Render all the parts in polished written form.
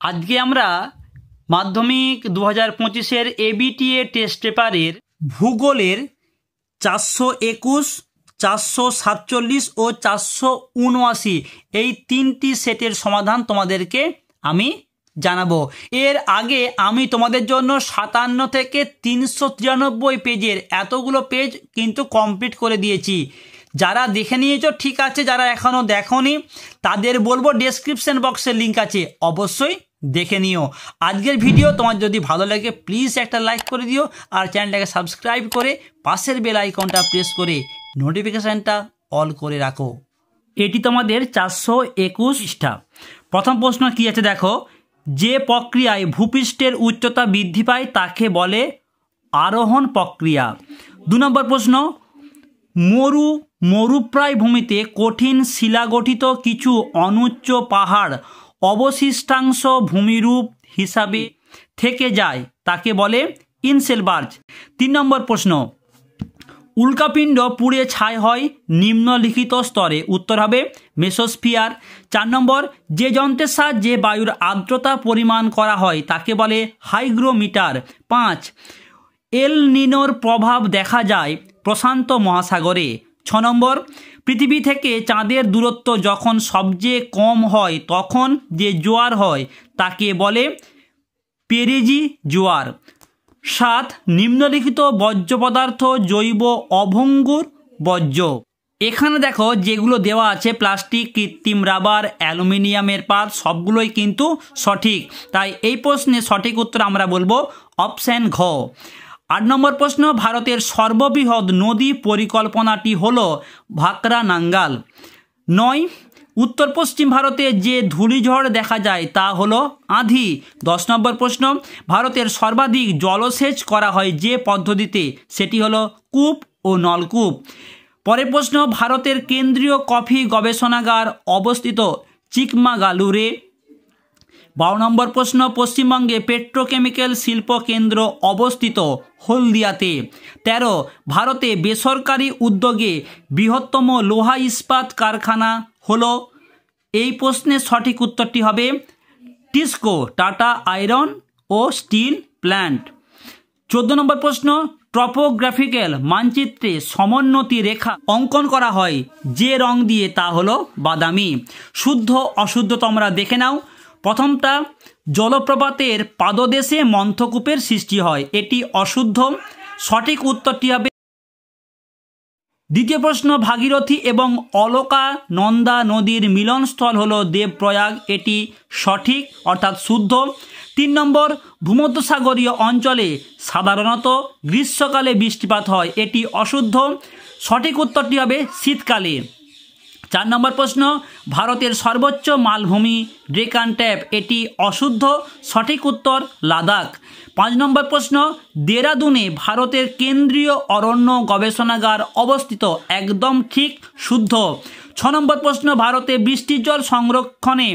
আজকে আমরা মাধ্যমিক 2025-এর এবিটিএ টেস্ট পেপারের ভূগোলের 421, 447 ও 479 এই তিনটি সেটের সমাধান তোমাদেরকে আমি জানাবো। এর আগে আমি তোমাদের জন্য 57 থেকে 393 পেজের এতগুলো পেজ কিন্তু কমপ্লিট করে দিয়েছি। যারা দেখে নিয়েছো ঠিক আছে, যারা এখনও দেখোনি তাদের বলবো ডেসক্রিপশন বক্সের লিঙ্ক আছে, অবশ্যই দেখে নিও। আজকের ভিডিও তোমার যদি ভালো লাগে প্লিজ একটা লাইক করে দিও, আর চ্যানেলটাকে সাবস্ক্রাইব করে পাশের বেল আইকনটা প্রেস করে নোটিফিকেশানটা অল করে রাখো। এটি তোমাদের 421 পৃষ্ঠা। প্রথম প্রশ্ন কি আছে দেখো, যে প্রক্রিয়ায় ভূপৃষ্ঠের উচ্চতা বৃদ্ধি পায় তাকে বলে আরোহণ প্রক্রিয়া। 2 নম্বর প্রশ্ন, মরুপ্রায় ভূমিতে কঠিন শিলাগঠিত কিছু অনুচ্চ পাহাড় অবশিষ্টাংশ ভূমিরূপ হিসাবে থেকে যায় তাকে বলে ইনসেলবার্গ। 3 নম্বর প্রশ্ন, উল্কাপিণ্ড পুড়ে ছাই হয় নিম্নলিখিত স্তরে, উত্তর হবে মেসোস্ফিয়ার। 4 নম্বর, যে যন্ত্রের সাহায্যে বায়ুর আর্দ্রতা পরিমাণ করা হয় তাকে বলে হাইগ্রোমিটার। 5, এল নিনোর প্রভাব দেখা যায় প্রশান্ত মহাসাগরে। 6 নম্বর, পৃথিবী থেকে চাঁদের দূরত্ব যখন সবচেয়ে কম হয় তখন যে জোয়ার হয় তাকে বলে পেরেজি জোয়ার। 7, নিম্নলিখিত বর্জ্য পদার্থ জৈব অভঙ্গুর বর্জ্য। এখানে দেখো যেগুলো দেওয়া আছে প্লাস্টিক, কৃত্রিম রাবার, অ্যালুমিনিয়ামের পাত সবগুলোই কিন্তু সঠিক, তাই এই প্রশ্নে সঠিক উত্তর আমরা বলবো অপশান ঘ। 8 নম্বর প্রশ্ন, ভারতের সর্ববৃহৎ নদী পরিকল্পনাটি হলো ভাকরা নাঙ্গাল। 9, উত্তর পশ্চিম ভারতে যে ধূলিঝড় দেখা যায় তা হলো আঁধি। 10 নম্বর প্রশ্ন, ভারতের সর্বাধিক জলসেচ করা হয় যে পদ্ধতিতে সেটি হলো কূপ ও নলকূপ। পরের প্রশ্ন, ভারতের কেন্দ্রীয় কফি গবেষণাগার অবস্থিত চিকমাগালুরে। 12 নম্বর প্রশ্ন, পশ্চিমবঙ্গে পেট্রোকেমিক্যাল শিল্প কেন্দ্র অবস্থিত হলদিয়াতে। 13, ভারতে বেসরকারি উদ্যোগে বৃহত্তম লোহা ইস্পাত কারখানা হলো, এই প্রশ্নের সঠিক উত্তরটি হবে টিসকো, টাটা আয়রন ও স্টিল প্ল্যান্ট। 14 নম্বর প্রশ্ন, টপোগ্রাফিক্যাল মানচিত্রে সমোন্নতি রেখা অঙ্কন করা হয় যে রং দিয়ে তা হলো বাদামি। শুদ্ধ অশুদ্ধ তোমরা দেখে নাও। প্রথমটা, জলপ্রপাতের পাদদেশে মন্থকূপের সৃষ্টি হয়, এটি অশুদ্ধ, সঠিক উত্তরটি হবে। দ্বিতীয় প্রশ্ন, ভাগীরথী এবং অলকানন্দা নদীর মিলনস্থল হলো দেবপ্রয়াগ, এটি সঠিক অর্থাৎ শুদ্ধ। 3 নম্বর, ভূমধ্যসাগরীয় অঞ্চলে সাধারণত গ্রীষ্মকালে বৃষ্টিপাত হয়, এটি অশুদ্ধ, সঠিক উত্তরটি হবে শীতকালে। 4 নম্বর প্রশ্ন, ভারতের সর্বোচ্চ মালভূমি ডেকান ট্যাপ, এটি অশুদ্ধ, সঠিক উত্তর লাদাখ। 5 নম্বর প্রশ্ন, দেরাদুনে ভারতের কেন্দ্রীয় অরণ্য গবেষণাগার অবস্থিত, একদম ঠিক, শুদ্ধ। 6 নম্বর প্রশ্ন, ভারতে বৃষ্টির জল সংরক্ষণে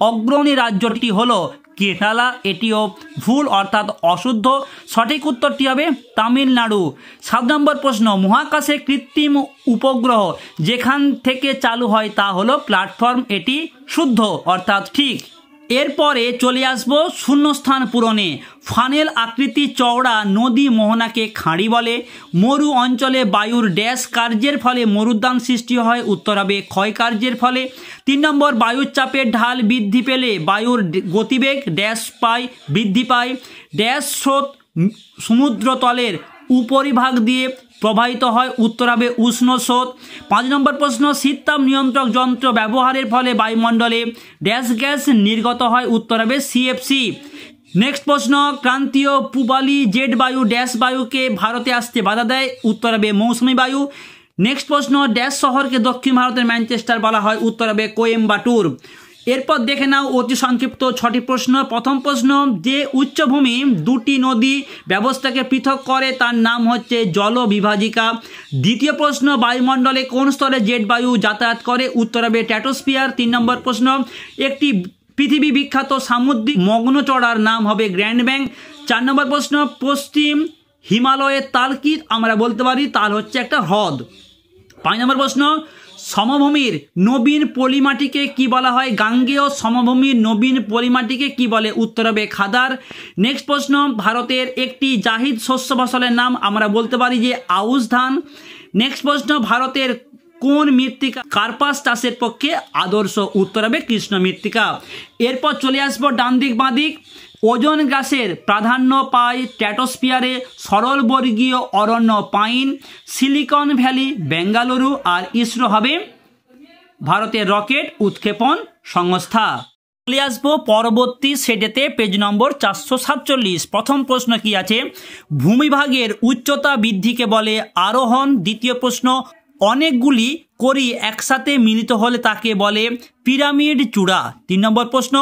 অগ্রণী রাজ্যটি হলো কেরালা, এটিও ভুল অর্থাৎ অশুদ্ধ, সঠিক উত্তরটি হবে তামিলনাড়ু। 7 নম্বর প্রশ্ন, মহাকাশে কৃত্রিম উপগ্রহ যেখান থেকে চালু হয় তা হলো প্ল্যাটফর্ম, এটি শুদ্ধ অর্থাৎ ঠিক। এরপরে চলে আসবো শূন্যস্থান পূরণে। ফানেল আকৃতি চওড়া নদী মোহনাকে খাঁড়ি বলে। মরু অঞ্চলে বায়ুর ড্যাশ কার্যের ফলে মরুদ্যান সৃষ্টি হয়, উত্তর হবে ক্ষয় কার্যের ফলে। 3 নম্বর, বায়ুর চাপের ঢাল বৃদ্ধি পেলে বায়ুর গতিবেগ ড্যাশ পায় বৃদ্ধি পায়। ড্যাশ স্রোত সমুদ্রতলের উপরিভাগ দিয়ে প্রবাহিত হয়, উত্তর হবে উষ্ণ স্রোত। 5 নম্বর প্রশ্ন, শীততাপ নিয়ন্ত্রক যন্ত্র ব্যবহারের ফলে বায়ুমণ্ডলে ড্যাশ গ্যাস নির্গত হয়, উত্তর হবে সিএফসি। নেক্সট প্রশ্ন, ক্রান্তীয় পূবালি জেট বায়ু ড্যাশ বায়ুকে ভারতে আসতে বাধা দেয়, উত্তর হবে মৌসুমী বায়ু। নেক্সট প্রশ্ন, ড্যাশ শহরকে দক্ষিণ ভারতের ম্যানচেস্টার বলা হয়, উত্তর হবে কোয়েম্বাটুর। এরপর দেখে নাও অতি সংক্ষিপ্ত 6টি প্রশ্ন। প্রথম প্রশ্ন, যে উচ্চভূমি দুটি নদী ব্যবস্থাকে পৃথক করে তার নাম হচ্ছে জলবিভাজিকা। দ্বিতীয় প্রশ্ন, বায়ুমণ্ডলে কোন স্তরে জেট বায়ু যাতায়াত করে, উত্তর হবে স্ট্র্যাটোস্ফিয়ার। 3 নম্বর প্রশ্ন, একটি পৃথিবী বিখ্যাত সামুদ্রিক মগ্নচড়ার নাম হবে গ্র্যান্ড ব্যাংক। 4 নম্বর প্রশ্ন, পশ্চিম হিমালয়ের তাল কি আমরা বলতে পারি, তাল হচ্ছে একটা হ্রদ। 5 নম্বর প্রশ্ন, সমভূমির নবীন পলিমাটিকে কি বলা হয়? গাঙ্গেয় সমভূমির নবীন পলিমাটিকে কি বলে? উত্তর হবে খাদার। নেক্সট প্রশ্ন, ভারতের একটি জাহিদ শস্য ফসলের নাম আমরা বলতে পারি যে আউশ ধান। নেক্সট প্রশ্ন, ভারতের কোন মৃত্তিকা কার্পাস চাষের পক্ষে আদর্শ? উত্তর হবে কৃষ্ণ মৃত্তিকা। এরপর চলে আসবো ডান দিক বাঁ দিক। ওজোন গ্যাসের প্রাধান্য পায় স্ট্র্যাটোস্ফিয়ারে সরলবর্গীয় অরণ্য পাইন, সিলিকন ভ্যালি বেঙ্গালুরু, আর ইসরো হবে ভারতের রকেট উৎক্ষেপণ সংস্থা। চলে আসবো পরবর্তী সেটেতে, পেজ নম্বর 447। প্রথম প্রশ্ন কি আছে? ভূমিভাগের উচ্চতা বৃদ্ধিকে বলে আরোহণ। দ্বিতীয় প্রশ্ন, অনেকগুলি করি একসাথে মিলিত হলে তাকে বলে পিরামিড চূড়া। 3 নম্বর প্রশ্ন,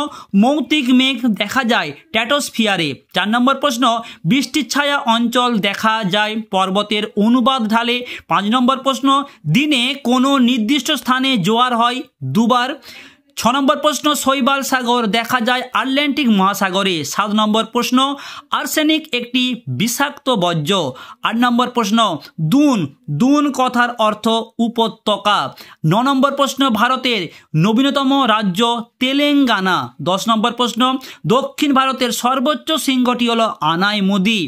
মৌতিক মেঘ দেখা যায় স্ট্র্যাটোস্ফিয়ারে। 4 নম্বর প্রশ্ন, বৃষ্টির ছায়া অঞ্চল দেখা যায় পর্বতের অনুবাদ ঢালে। 5 নম্বর প্রশ্ন, দিনে কোনো নির্দিষ্ট স্থানে জোয়ার হয় দুবার। 6 নম্বর প্রশ্ন, শৈবাল সাগর দেখা যায় আটলান্টিক মহাসাগরে। 7 নম্বর প্রশ্ন, আর্সেনিক একটি বিষাক্ত বর্জ্য। 8 নম্বর প্রশ্ন, দুন কথার অর্থ উপত্যকা। 9 নম্বর প্রশ্ন, ভারতের নবীনতম রাজ্য তেলেঙ্গানা। 10 নম্বর প্রশ্ন, দক্ষিণ ভারতের সর্বোচ্চ শৃঙ্গটি হল আনাইমুদি।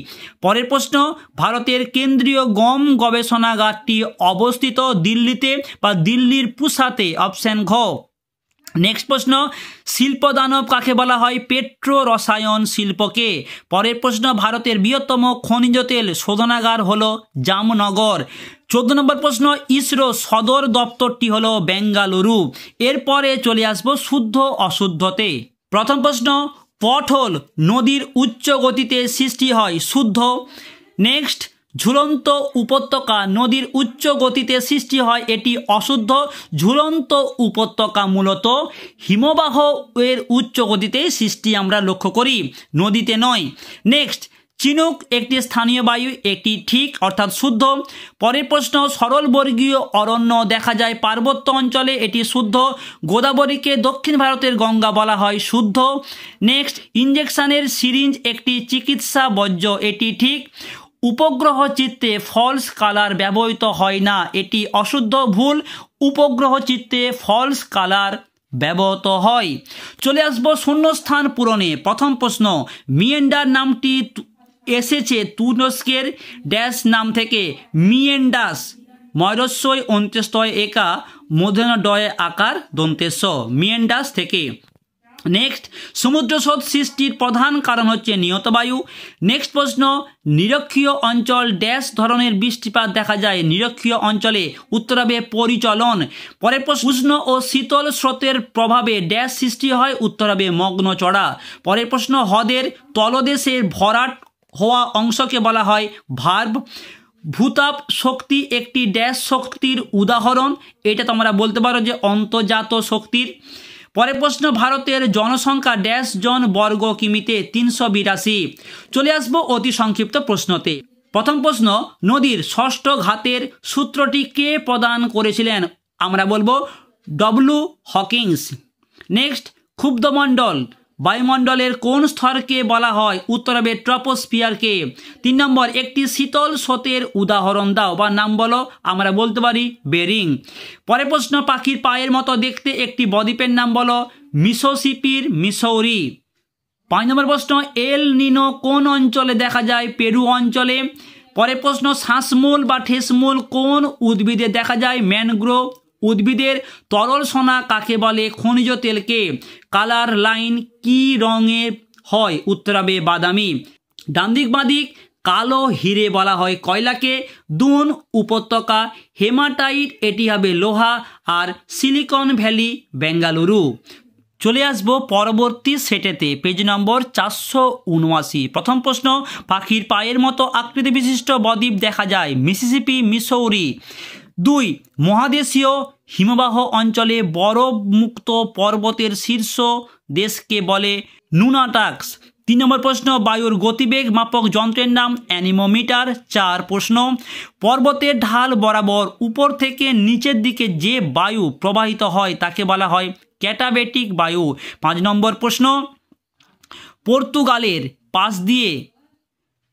পরের প্রশ্ন, ভারতের কেন্দ্রীয় গম গবেষণাগারটি অবস্থিত দিল্লিতে বা দিল্লির পুসাতে। অপশন ঘ। নেক্সট প্রশ্ন, শিল্পদানব কাকে বলা হয়? পেট্রো রসায়ন শিল্পকে। পরের প্রশ্ন, ভারতের বৃহত্তম খনিজ তেল শোধনাগার হলো জামনগর। 14 নম্বর প্রশ্ন, ইসরো সদর দপ্তরটি হলো বেঙ্গালুরু। এরপরে চলে আসবো শুদ্ধ অশুদ্ধতে। প্রথম প্রশ্ন, পটহোল নদীর উচ্চ গতিতে সৃষ্টি হয়, শুদ্ধ। নেক্সট, ঝুলন্ত উপত্যকা নদীর উচ্চ গতিতে সৃষ্টি হয়, এটি অশুদ্ধ। ঝুলন্ত উপত্যকা মূলত হিমবাহ এর উচ্চ গতিতে সৃষ্টি আমরা লক্ষ্য করি, নদীতে নয়। নেক্সট, চিনুক একটি স্থানীয় বায়ু, একটি ঠিক অর্থাৎ শুদ্ধ। পরের প্রশ্ন, সরলবর্গীয় অরণ্য দেখা যায় পার্বত্য অঞ্চলে, এটি শুদ্ধ। গোদাবরীকে দক্ষিণ ভারতের গঙ্গা বলা হয়, শুদ্ধ। নেক্সট, ইঞ্জেকশনের সিরিঞ্জ একটি চিকিৎসা বর্জ্য, এটি ঠিক। উপগ্রহ চিত্রে ফলস কালার ব্যবহৃত হয় না, এটি অশুদ্ধ, ভুল। উপগ্রহ চিত্রে ফলস কালার ব্যবহৃত হয়। চলে আসবো শূন্যস্থান পূরণে। প্রথম প্রশ্ন, মিয়েন্ডার নামটি এসেছে তুরস্কের ড্যাশ নাম থেকে? মিয়েন্ডাস, ময়রস্বই অন্ত্যেষ্টয় একা মূর্ধন্যডয়ে আকার দন্তেশ, মিয়েন্ডাস থেকে। নেক্সট, সমুদ্রস্রোত সৃষ্টির প্রধান কারণ হচ্ছে নিয়ত বায়ু। নেক্সট প্রশ্ন, নিরক্ষীয় অঞ্চল ড্যাশ ধরনের বৃষ্টিপাত দেখা যায় নিরক্ষীয় অঞ্চলে? উত্তর হবে পরিচলন। পরের প্রশ্ন, উষ্ণ ও শীতল স্রোতের প্রভাবে ড্যাশ সৃষ্টি হয়? উত্তর হবে মগ্ন চড়া। পরের প্রশ্ন, হ্রদের তলদেশের ভরাট হওয়া অংশকে বলা হয় ভার্ব। ভূতাপ শক্তি একটি ড্যাশ শক্তির উদাহরণ, এটা তোমরা বলতে পারো যে অন্তর্জাত শক্তির। পরের প্রশ্ন, ভারতের জনসংখ্যা ড্যাশ জন বর্গ কিমিতে? 382। চলে আসবো অতি সংক্ষিপ্ত প্রশ্নতে। প্রথম প্রশ্ন, নদীর ষষ্ঠ ঘাতের সূত্রটি কে প্রদান করেছিলেন? আমরা বলবো ডব্লিউ হকিংস। নেক্সট, ক্ষুব্ধমণ্ডল বায়ুমণ্ডলের কোন স্তরকে বলা হয়? উত্তর হবে ট্রপোস্ফিয়ারকে। 3 নম্বর, একটি শীতল স্রোতের উদাহরণ দাও বা নাম বলো? আমরা বলতে পারি বেরিং। পরের প্রশ্ন, পাখির পায়ের মতো দেখতে একটি বদ্বীপের নাম বলো? মিসিসিপির মিসৌরি। 5 নম্বর প্রশ্ন, এল নিনো কোন অঞ্চলে দেখা যায়? পেরু অঞ্চলে। পরের প্রশ্ন, শ্বাসমূল বা ঠেসমূল কোন উদ্ভিদে দেখা যায়? ম্যানগ্রোভ উদ্ভিদের। তরল সোনা কাকে বলে? খনিজ তেলকে। কালার লাইন কি রঙের হয়? উত্তর হবে বাদামি। ডান দিক বাঁ দিক, কালো হিরে বলা হয় কয়লাকে। দুন উপত্যকা, হেমাটাইট এটি হবে লোহা, আর সিলিকন ভ্যালি বেঙ্গালুরু। চলে আসবো পরবর্তী সেটেতে, পেজ নম্বর 479। প্রথম প্রশ্ন, পাখির পায়ের মতো আকৃতি বিশিষ্ট বদ্বীপ দেখা যায় মিসিসিপি, মিসৌরি। 2, মহাদেশীয় হিমবাহ অঞ্চলে বরফ মুক্ত পর্বতের শীর্ষ দেশকে বলে নুনাটাক্স। 3 নম্বর প্রশ্ন, বায়ুর গতিবেগ মাপক যন্ত্রের নাম? অ্যানিমোমিটার। 4 প্রশ্ন, পর্বতের ঢাল বরাবর উপর থেকে নিচের দিকে যে বায়ু প্রবাহিত হয় তাকে বলা হয় ক্যাটাবেটিক বায়ু। 5 নম্বর প্রশ্ন, পর্তুগালের পাশ দিয়ে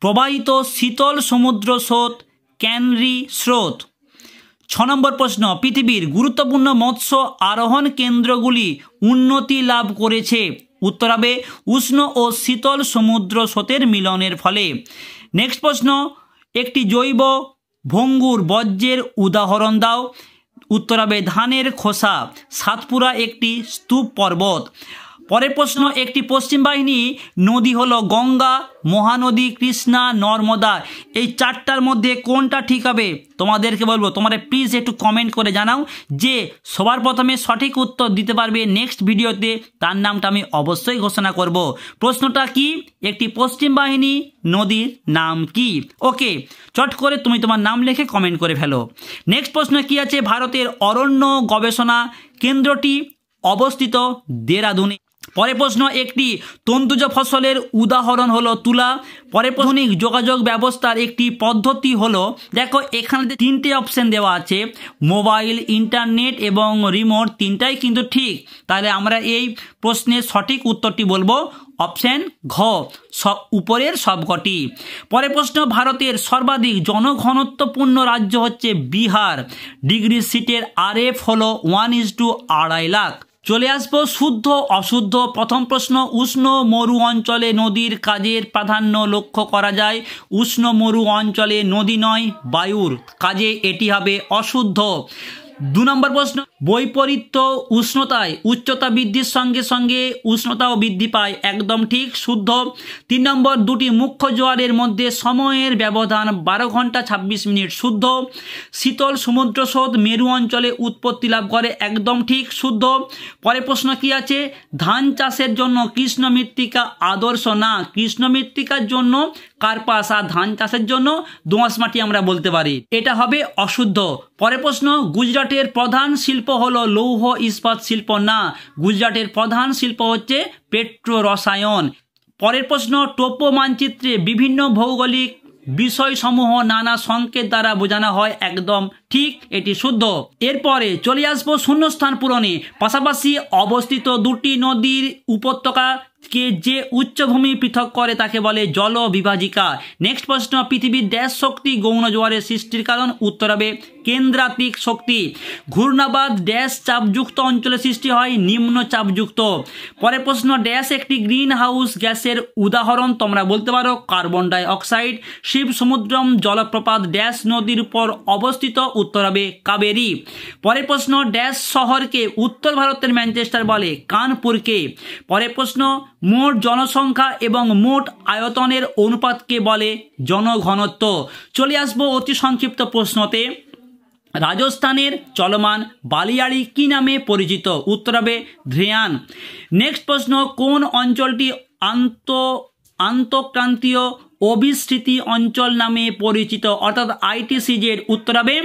প্রবাহিত শীতল সমুদ্র স্রোত ক্যানরি স্রোত। নম্বর প্রশ্ন, পৃথিবীর গুরুত্বপূর্ণ মৎস্য আরোহণ কেন্দ্রগুলি উন্নতি লাভ করেছে। উত্তর হবে উষ্ণ ও শীতল সমুদ্র স্রোতের মিলনের ফলে। নেক্সট প্রশ্ন, একটি জৈব ভঙ্গুর বর্জ্যের উদাহরণ দাও। উত্তর হবে ধানের খোসা। সাতপুরা একটি স্তূপ পর্বত। পরের প্রশ্ন, একটি পশ্চিম বাহিনী নদী হলো গঙ্গা, মহানদী, কৃষ্ণা, নর্মদা। এই চারটার মধ্যে কোনটা ঠিক হবে তোমাদেরকে বলবো, তোমরা প্লিজ একটু কমেন্ট করে জানাও। যে সবার প্রথমে সঠিক উত্তর দিতে পারবে নেক্সট ভিডিওতে তার নামটা আমি অবশ্যই ঘোষণা করব। প্রশ্নটা কি, একটি পশ্চিম বাহিনী নদীর নাম কি? ওকে, চট করে তুমি তোমার নাম লিখে কমেন্ট করে ফেলো। নেক্সট প্রশ্ন কি আছে, ভারতের অরণ্য গবেষণা কেন্দ্রটি অবস্থিত দেরাদুনে। পরের প্রশ্ন, একটি তন্তুজ ফসলের উদাহরণ হলো তুলা। পরের প্রশ্ন, যোগাযোগ ব্যবস্থার একটি পদ্ধতি হলো, দেখো এখানে তিনটে অপশন দেওয়া আছে, মোবাইল, ইন্টারনেট এবং রিমোট, তিনটাই কিন্তু ঠিক। তাহলে আমরা এই প্রশ্নের সঠিক উত্তরটি বলবো অপশন ঘ, উপরের সবকটি। পরের প্রশ্ন, ভারতের সর্বাধিক জনঘনত্বপূর্ণ রাজ্য হচ্ছে বিহার। ডিগ্রি সিটের RF হলো 1:2.5 লাখ। চলে আসবো শুদ্ধ অশুদ্ধ। প্রথম প্রশ্ন, উষ্ণ মরু অঞ্চলে নদীর কাজের প্রাধান্য লক্ষ্য করা যায়। উষ্ণ মরু অঞ্চলে নদী নয়, বায়ুর কাজে এটি হবে অশুদ্ধ। 2 নম্বর প্রশ্ন, বৈপরীত্য উষ্ণতায় উচ্চতা বৃদ্ধির সঙ্গে সঙ্গে উষ্ণতাও বৃদ্ধি পায়, একদম ঠিক, শুদ্ধ। 3 নম্বর, দুটি মুখ্য জোয়ারের মধ্যে সময়ের ব্যবধান 12 ঘন্টা 26 মিনিট, শুদ্ধ। শীতল সমুদ্র স্রোত মেরু অঞ্চলে উৎপত্তি লাভ করে, একদম ঠিক, শুদ্ধ। পরের প্রশ্ন কি আছে, ধান চাষের জন্য কৃষ্ণ মৃত্তিকা আদর্শ না। কৃষ্ণ মৃত্তিকার জন্য কার্পাস, আর ধান চাষের জন্য দোআঁশ মাটি আমরা বলতে পারি, এটা হবে অশুদ্ধ। পরের প্রশ্ন, গুজরাটের প্রধান শিল্প হলো লৌহ ইস্পাত শিল্প না। গুজরাটের প্রধান শিল্প হচ্ছে পেট্রো রসায়ন। পরের প্রশ্ন, টোপো মানচিত্রে বিভিন্ন ভৌগোলিক বিষয়সমূহ নানা সংকেত দ্বারা বোঝানো হয়, একদম ঠিক, এটি শুদ্ধ। এরপরে চলে আসবো শূন্যস্থান পূরণে। পাশাপাশি অবস্থিত দুটি নদীর উপত্যকাকে যে উচ্চভূমি পৃথক করে তাকে বলে জল বিভাজিকা। নেক্সট প্রশ্ন, পৃথিবীর ড্যাশ শক্তি গৌণ জোয়ারের সৃষ্টির কারণ। উত্তর হবে কেন্দ্রাতিক শক্তি। ঘূর্ণাবাদ ড্যাশ চাপযুক্ত অঞ্চলে সৃষ্টি হয়, নিম্ন চাপযুক্ত। পরের প্রশ্ন, ড্যাশ একটি গ্রিন হাউস গ্যাসের উদাহরণ, তোমরা বলতে পারো carbon die oxide. Shiva Samudram জলপ্রপাত ড্যাশ নদীর উপর অবস্থিত। উত্তর হবে কাবেরী। পরের প্রশ্ন, ড্যাশ শহরকে উত্তর ভারতের ম্যানচেস্টার বলে, কানপুরকে। পরের প্রশ্ন, মোট জনসংখ্যা এবং মোট আয়তনের অনুপাতকে বলে জনঘনত্ব। চলে আসবো অতি সংক্ষিপ্ত প্রশ্নতে। রাজস্থানের চলমান বালিয়াড়ি কি নামে পরিচিত? উত্তর হবে ধ্রেয়ান। নেক্সট প্রশ্ন, কোন অঞ্চলটি আন্তঃক্রান্তীয় অবিস্তৃতি অঞ্চল নামে পরিচিত, অর্থাৎ ITCZ? উত্তর হবে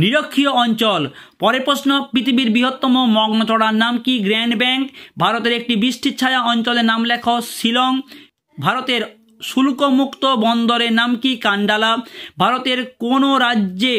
নিরক্ষীয় অঞ্চল। পরের প্রশ্ন, পৃথিবীর বৃহত্তম মগ্নচড়ার নাম কি? Grand bank. ভারতের একটি বৃষ্টির ছায়া অঞ্চলের নাম লেখো, শিলং। ভারতের শুল্কমুক্ত বন্দরের নাম কি? কান্ডালা। ভারতের কোন রাজ্যে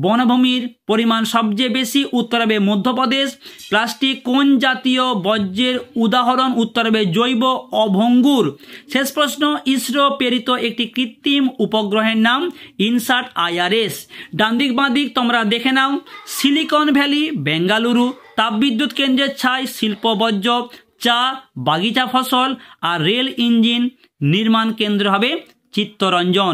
বনভূমির পরিমাণ সবচেয়ে বেশি? উত্তর হবে মধ্যপ্রদেশ। প্লাস্টিক কোন জাতীয় বর্জ্যের উদাহরণ? উত্তর হবে জৈব অভঙ্গুর। শেষ প্রশ্ন, ইসরো প্রেরিত একটি কৃত্রিম উপগ্রহের নাম ইনসাট IRS। ডান দিক বাঁ দিক তোমরা দেখে নাও। সিলিকন ভ্যালি বেঙ্গালুরু, তাপবিদ্যুৎ কেন্দ্রের ছাই শিল্প বর্জ্য, চা বাগিচা ফসল, আর রেল ইঞ্জিন নির্মাণ কেন্দ্র হবে চিত্তরঞ্জন।